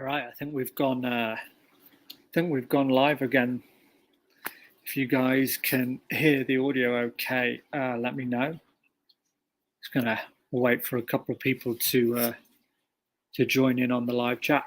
All right, I think we've gone. Live again. If you guys can hear the audio, okay, let me know. Just gonna wait for a couple of people to join in on the live chat.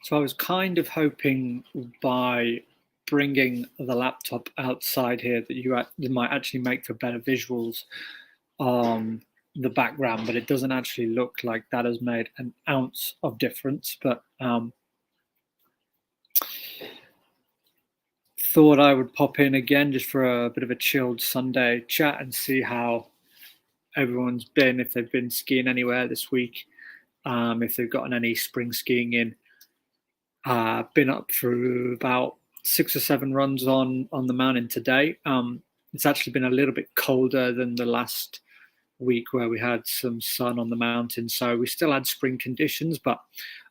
So I was kind of hoping by bringing the laptop outside here that you might actually make for better visuals on the background, but it doesn't actually look like that has made an ounce of difference. But thought I would pop in again just for a bit of a chilled Sunday chat and see how everyone's been, if they've been skiing anywhere this week, if they've gotten any spring skiing in. Been up for about 6 or 7 runs on the mountain today. It's actually been a little bit colder than the last week where we had some sun on the mountain, so we still had spring conditions, but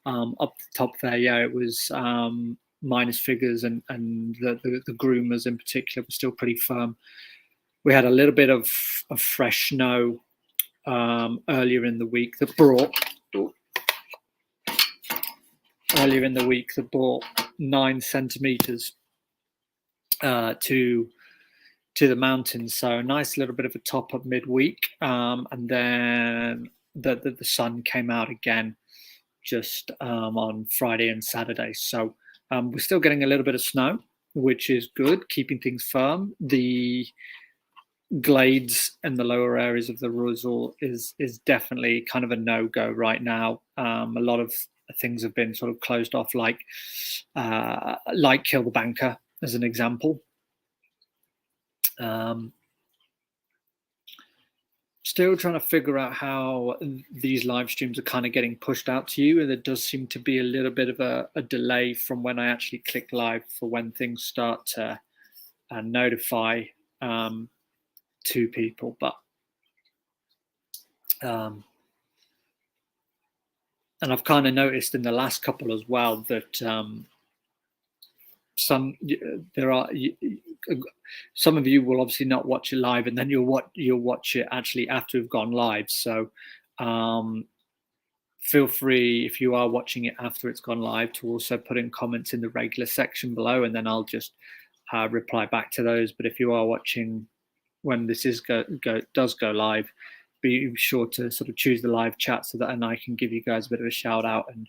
up the top there, yeah, it was minus figures, and the groomers in particular were still pretty firm. We had a little bit of fresh snow earlier in the week that brought 9 centimeters to the mountains, so a nice little bit of a top up midweek, and then the sun came out again just on Friday and Saturday. So we're still getting a little bit of snow, which is good, keeping things firm. The glades and the lower areas of the resort is definitely kind of a no-go right now. A lot of things have been sort of closed off, like Kill the Banker as an example. Still trying to figure out how these live streams are kind of getting pushed out to you, and there does seem to be a little bit of a delay from when I actually click live for when things start to notify to people. But and I've kind of noticed in the last couple as well that some of you will obviously not watch it live, and then you'll watch it actually after we've gone live. So feel free, if you are watching it after it's gone live, to also put in comments in the regular section below, and then I'll just reply back to those. But if you are watching when this does go live, be sure to sort of choose the live chat so that and I can give you guys a bit of a shout out and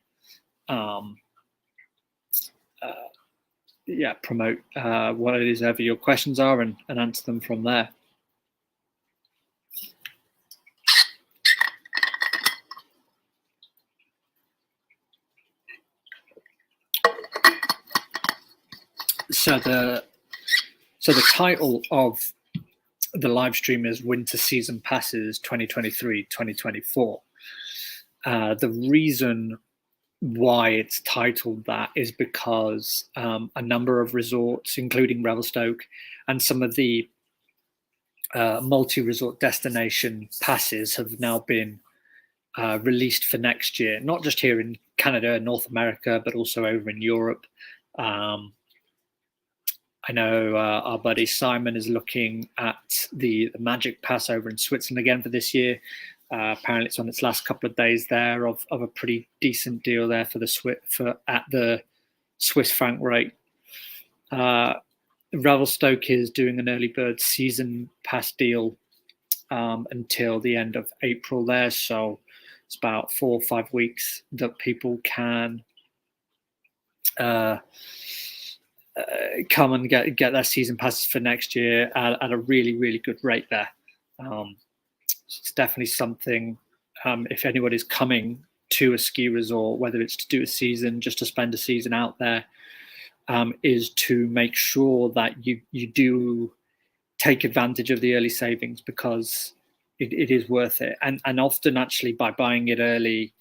promote what it is ever your questions are and answer them from there. So the title of the live stream is Winter Season Passes 2023-2024. The reason why it's titled that is because a number of resorts, including Revelstoke and some of the multi-resort destination passes, have now been released for next year, not just here in Canada and North America, but also over in Europe. I know our buddy Simon is looking at the Magic Pass over in Switzerland again for this year. Apparently, it's on its last couple of days there of a pretty decent deal there for at the Swiss franc rate. Revelstoke is doing an early bird season pass deal until the end of April there, so it's about 4 or 5 weeks that people can come and get their season passes for next year at a really, really good rate there. It's definitely something, if anybody's coming to a ski resort, whether it's to do a season, just to spend a season out there, is to make sure that you do take advantage of the early savings, because it is worth it. And often, actually, by buying it early,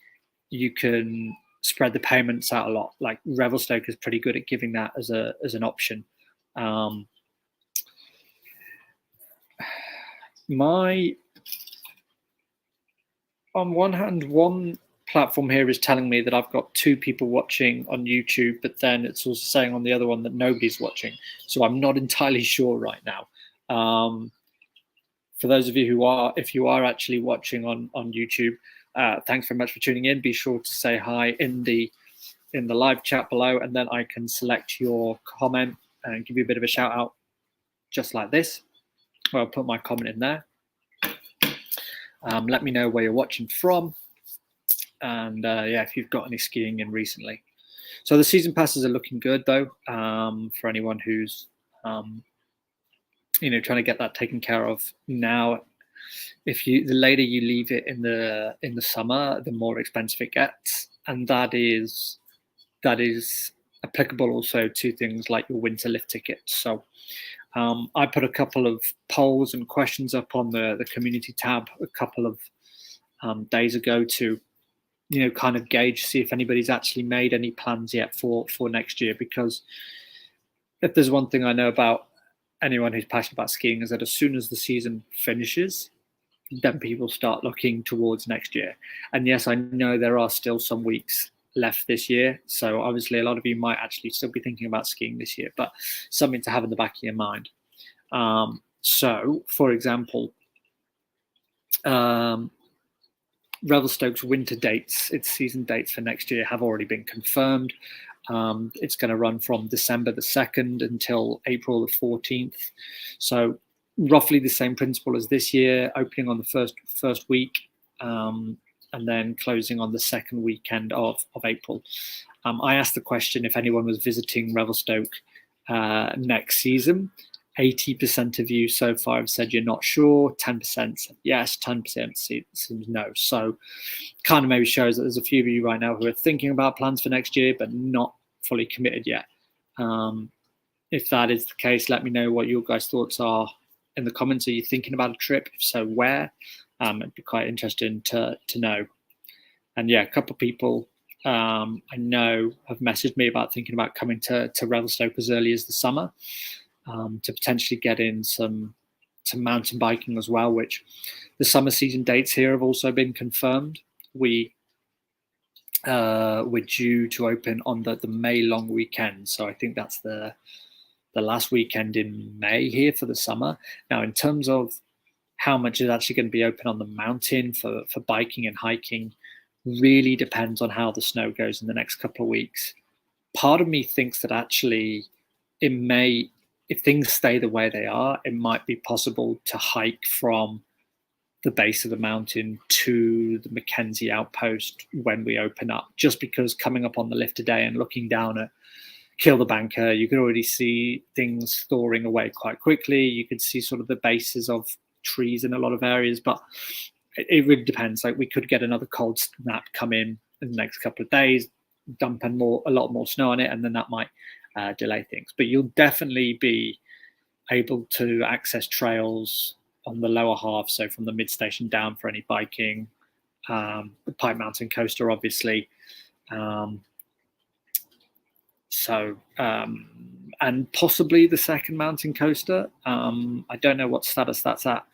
you can spread the payments out a lot. Like Revelstoke is pretty good at giving that as an option. On one hand, one platform here is telling me that I've got 2 people watching on YouTube, but then it's also saying on the other one that nobody's watching. So I'm not entirely sure right now. For those of you who are, if you are actually watching on YouTube, thanks very much for tuning in. Be sure to say hi in the live chat below, and then I can select your comment and give you a bit of a shout out, just like this. I'll put my comment in there. Let me know where you're watching from, and yeah, if you've got any skiing in recently. So the season passes are looking good though, for anyone who's trying to get that taken care of now. The later you leave it in the summer, the more expensive it gets, and that is applicable also to things like your winter lift tickets. So I put a couple of polls and questions up on the community tab a couple of days ago to kind of gauge, see if anybody's actually made any plans yet for next year. Because if there's one thing I know about anyone who's passionate about skiing, is that as soon as the season finishes, then people start looking towards next year. And yes, I know there are still some weeks left this year, so obviously a lot of you might actually still be thinking about skiing this year, but something to have in the back of your mind. So for example, Revelstoke's winter dates, its season dates for next year, have already been confirmed. It's going to run from December the 2nd until April the 14th. So roughly the same principle as this year, opening on the first week, and then closing on the second weekend of April. I asked the question if anyone was visiting Revelstoke next season. 80% of you so far have said you're not sure, 10% said yes, 10% seems no. So kind of maybe shows that there's a few of you right now who are thinking about plans for next year, but not fully committed yet. If that is the case, let me know what your guys' thoughts are in the comments. Are you thinking about a trip? If so, where? It'd be quite interesting to know. And yeah, a couple of people I know have messaged me about thinking about coming to Revelstoke as early as the summer, to potentially get in some mountain biking as well, which the summer season dates here have also been confirmed. We're due to open on the May long weekend. So I think that's the last weekend in May here for the summer. Now, in terms of how much is actually going to be open on the mountain for biking and hiking, really depends on how the snow goes in the next couple of weeks. Part of me thinks that actually it may, if things stay the way they are, it might be possible to hike from the base of the mountain to the Mackenzie outpost when we open up, just because coming up on the lift today and looking down at Kill the Banker, you could already see things thawing away quite quickly. You could see sort of the bases of trees in a lot of areas, but it really depends. Like, we could get another cold snap come in the next couple of days, dump a lot more snow on it, and then that might delay things. But you'll definitely be able to access trails on the lower half, so from the mid station down for any biking, the Pipe Mountain Coaster, obviously. And possibly the second mountain coaster. I don't know what status that's at.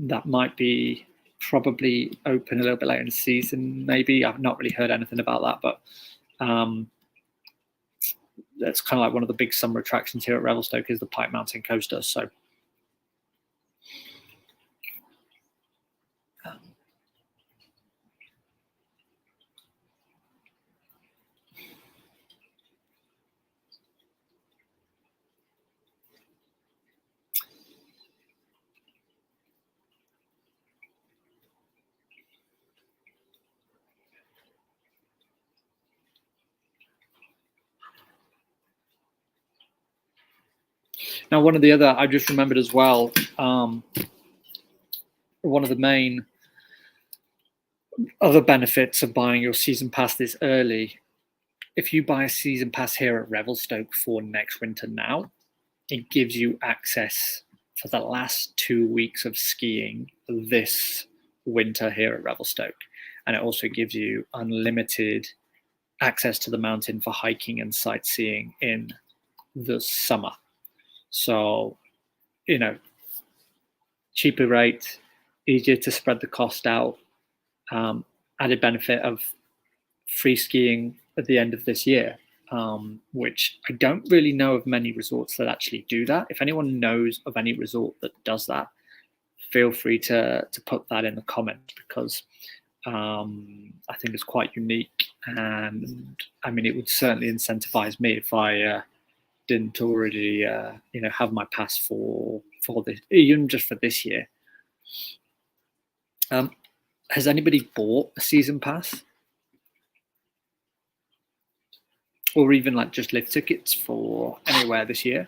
That might be probably open a little bit later in the season, maybe. I've not really heard anything about that, but that's kind of like one of the big summer attractions here at Revelstoke is the Pipe Mountain Coaster. So now, one of the other, I just remembered as well, one of the main other benefits of buying your season pass this early, if you buy a season pass here at Revelstoke for next winter now, it gives you access for the last 2 weeks of skiing this winter here at Revelstoke. and it also gives you unlimited access to the mountain for hiking and sightseeing in the summer. So, cheaper rate, easier to spread the cost out, added benefit of free skiing at the end of this year, which I don't really know of many resorts that actually do that. If anyone knows of any resort that does that, feel free to put that in the comments, because I think it's quite unique, and I mean, it would certainly incentivize me if I didn't already have my pass for this, even just for this year. Has anybody bought a season pass, or even like just lift tickets for anywhere this year?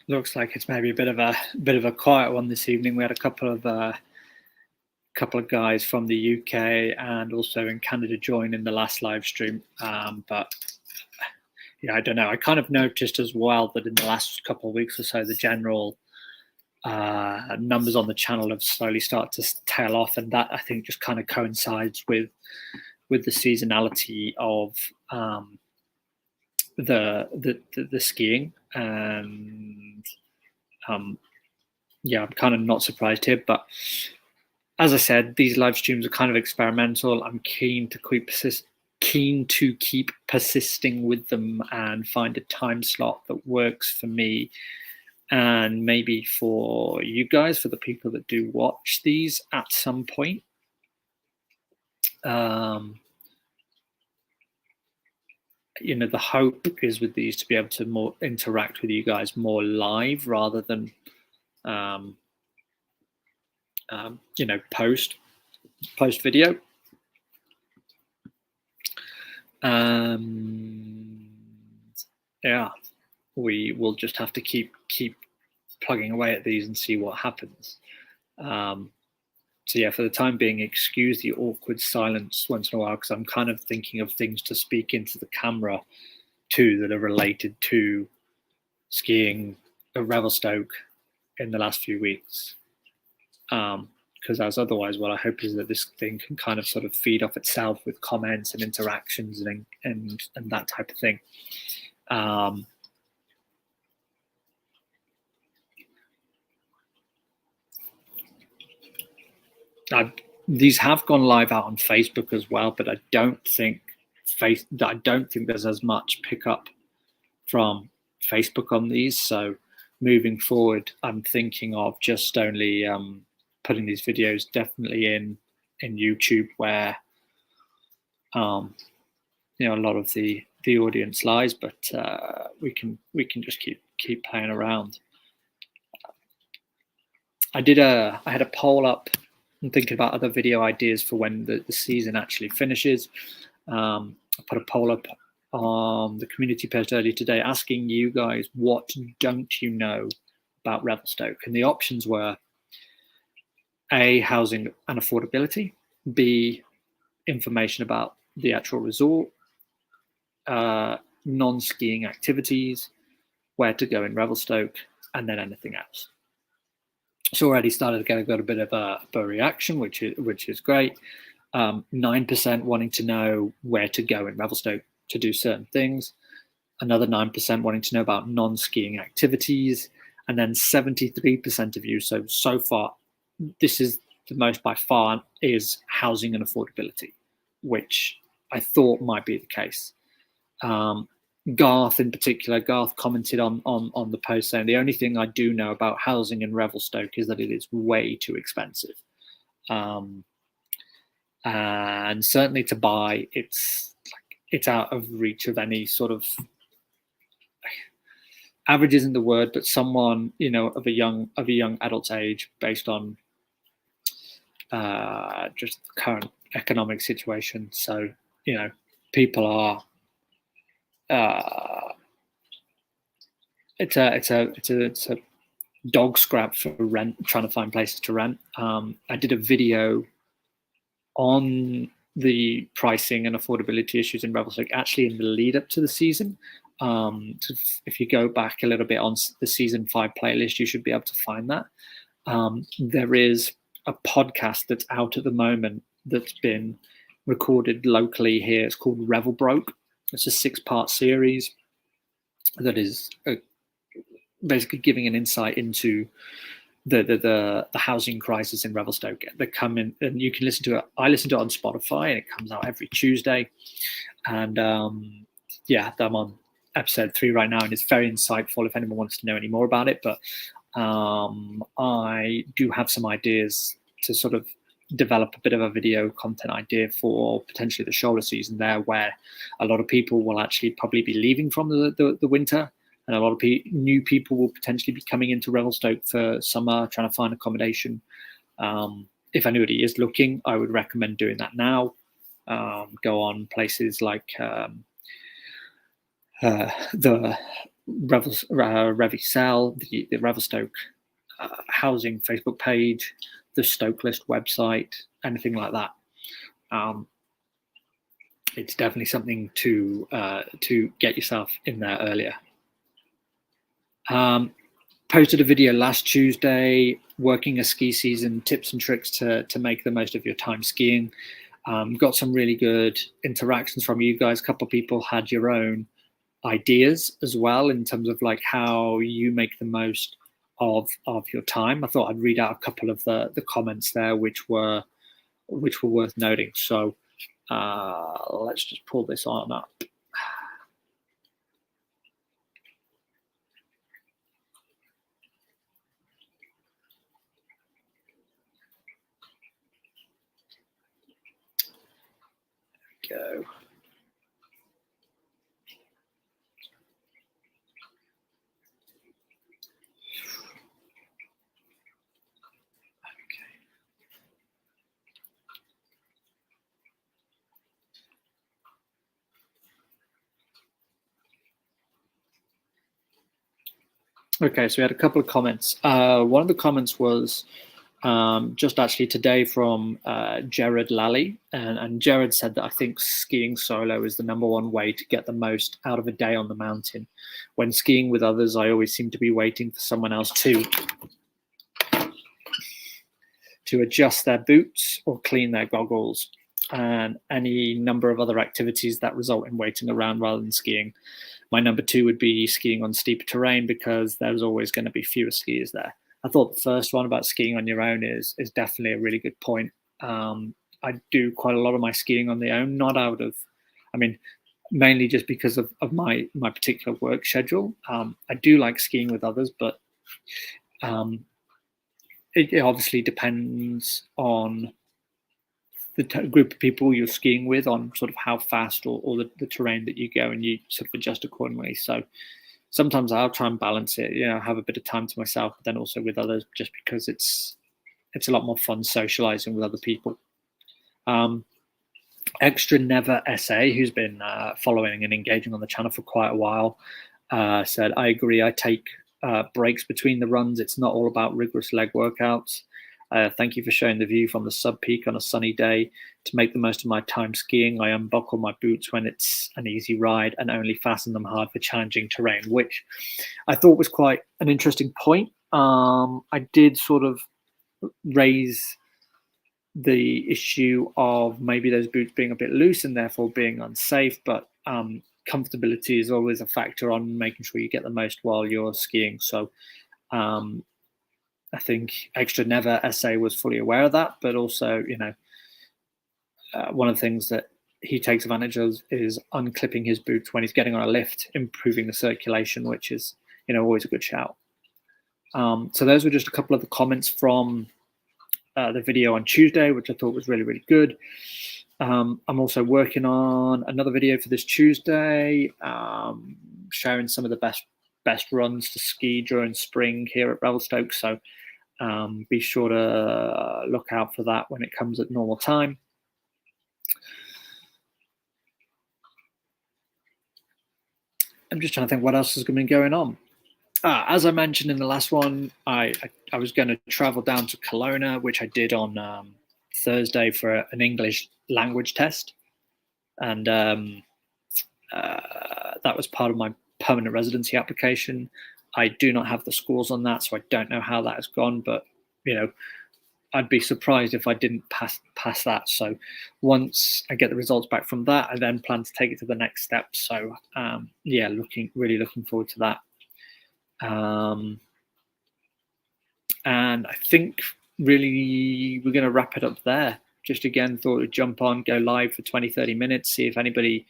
Looks like it's maybe a bit of a quiet one this evening. We had a couple of guys from the UK and also in Canada join in the last live stream, but yeah, I don't know. I kind of noticed as well that in the last couple of weeks or so, the general numbers on the channel have slowly started to tail off, and that I think just kind of coincides with the seasonality of the skiing, and yeah, I'm kind of not surprised here. But as I said, these live streams are kind of experimental. I'm keen to keep persisting with them and find a time slot that works for me, and maybe for you guys, for the people that do watch these at some point. The hope is with these to be able to more interact with you guys more live rather than post video. Yeah, we will just have to keep plugging away at these and see what happens. So yeah, for the time being, excuse the awkward silence once in a while, because I'm kind of thinking of things to speak into the camera too that are related to skiing at Revelstoke in the last few weeks. Because as otherwise, what I hope is that this thing can kind of sort of feed off itself with comments and interactions and that type of thing. These have gone live out on Facebook as well, but I don't think there's as much pickup from Facebook on these. So moving forward, I'm thinking of just only putting these videos definitely in YouTube, where a lot of the audience lies, but we can just keep playing around. I had a poll up. I'm thinking about other video ideas for when the season actually finishes. I put a poll up on the community page earlier today asking you guys, what don't you know about Revelstoke? And the options were A, housing and affordability, B, information about the actual resort, non-skiing activities, where to go in Revelstoke, and then anything else. It's already started to get a bit of a reaction, which is great. 9% wanting to know where to go in Revelstoke to do certain things. Another 9% wanting to know about non-skiing activities, and then 73% of you. So far, this is the most by far, is housing and affordability, which I thought might be the case. Garth in particular, Garth commented on the post saying the only thing I do know about housing in Revelstoke is that it is way too expensive, and certainly to buy, it's out of reach of any sort of, average isn't the word, but someone, you know, of a young adult's age, based on just the current economic situation. So, you know, people are it's a dog scrap for rent, trying to find places to rent. I did a video on the pricing and affordability issues in Revelstoke actually in the lead up to the season. If you go back a little bit on the season 5 playlist, you should be able to find that. There is a podcast that's out at the moment that's been recorded locally here. It's called Revel Broke. It's a 6-part series that is basically giving an insight into the housing crisis in Revelstoke. They come in, and you can listen to it. I listen to it on Spotify, and it comes out every Tuesday. And yeah, I'm on episode 3 right now, and it's very insightful if anyone wants to know any more about it. But I do have some ideas to sort of develop a bit of a video content idea for potentially the shoulder season there, where a lot of people will actually probably be leaving from the winter, and a lot of new people will potentially be coming into Revelstoke for summer, trying to find accommodation. If anybody is looking, I would recommend doing that now. Go on places like the Revisel, the Revelstoke housing Facebook page, the Stoke List website, anything like that. It's definitely something to get yourself in there earlier. Posted a video last Tuesday, working a ski season, tips and tricks to make the most of your time skiing. Got some really good interactions from you guys. A couple of people had your own ideas as well in terms of like how you make the most of your time. I thought I'd read out a couple of the comments there, which were worth noting. So let's just pull this on up. There we go. Okay, so we had a couple of comments. One of the comments was just actually today from Jared Lally, and Jared said that I think skiing solo is the #1 way to get the most out of a day on the mountain. When skiing with others, I always seem to be waiting for someone else to adjust their boots or clean their goggles, and any number of other activities that result in waiting around rather than skiing. My #2 would be skiing on steeper terrain, because there's always going to be fewer skiers there. I thought the first one about skiing on your own is definitely a really good point. I do quite a lot of my skiing on the own, not out of, I mean, mainly just because of my particular work schedule. I do like skiing with others, but it obviously depends on the group of people you're skiing with, on sort of how fast or the terrain that you go, and you sort of adjust accordingly. So sometimes I'll try and balance it, you know, have a bit of time to myself, but then also with others, just because it's a lot more fun socializing with other people. Extra Never SA, who's been following and engaging on the channel for quite a while, said, I agree, I take breaks between the runs. It's not all about rigorous leg workouts. Thank you for showing the view from the sub peak on a sunny day. To make the most of my time skiing, I unbuckle my boots when it's an easy ride and only fasten them hard for challenging terrain, which I thought was quite an interesting point. I did sort of raise the issue of maybe those boots being a bit loose and therefore being unsafe, but comfortability is always a factor on making sure you get the most while you're skiing. So I think Extra Never SA was fully aware of that, but also, you know, one of the things that he takes advantage of is unclipping his boots when he's getting on a lift, improving the circulation, which is, always a good shout. So those were just a couple of the comments from the video on Tuesday, which I thought was really, really good. I'm also working on another video for this Tuesday, sharing some of the best runs to ski during spring here at Revelstoke. So be sure to look out for that when it comes at normal time. I'm just trying to think what else has been going on. As I mentioned in the last one, I was going to travel down to Kelowna, which I did on Thursday for an English language test. And that was part of my permanent residency application. I do not have the scores on that, so I don't know how that has gone. But, I'd be surprised if I didn't pass that. So once I get the results back from that, I then plan to take it to the next step. So, yeah, really looking forward to that. And I think really we're going to wrap it up there. Just again, thought we'd jump on, go live for 20-30 minutes, see if anybody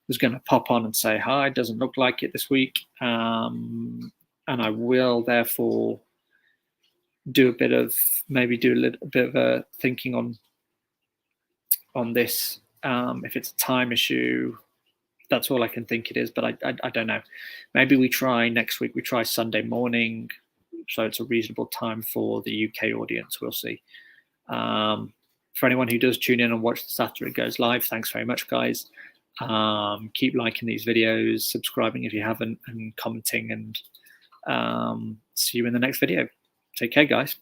was going to pop on and say hi. It doesn't look like it this week. And I will therefore do a little bit of a thinking on this. If it's a time issue, that's all I can think it is, but I don't know. Maybe we try next week. We try Sunday morning, so it's a reasonable time for the UK audience. We'll see. For anyone who does tune in and watch this after it goes live, thanks very much, guys. Keep liking these videos, subscribing if you haven't, and commenting. And see you in the next video. Take care, guys.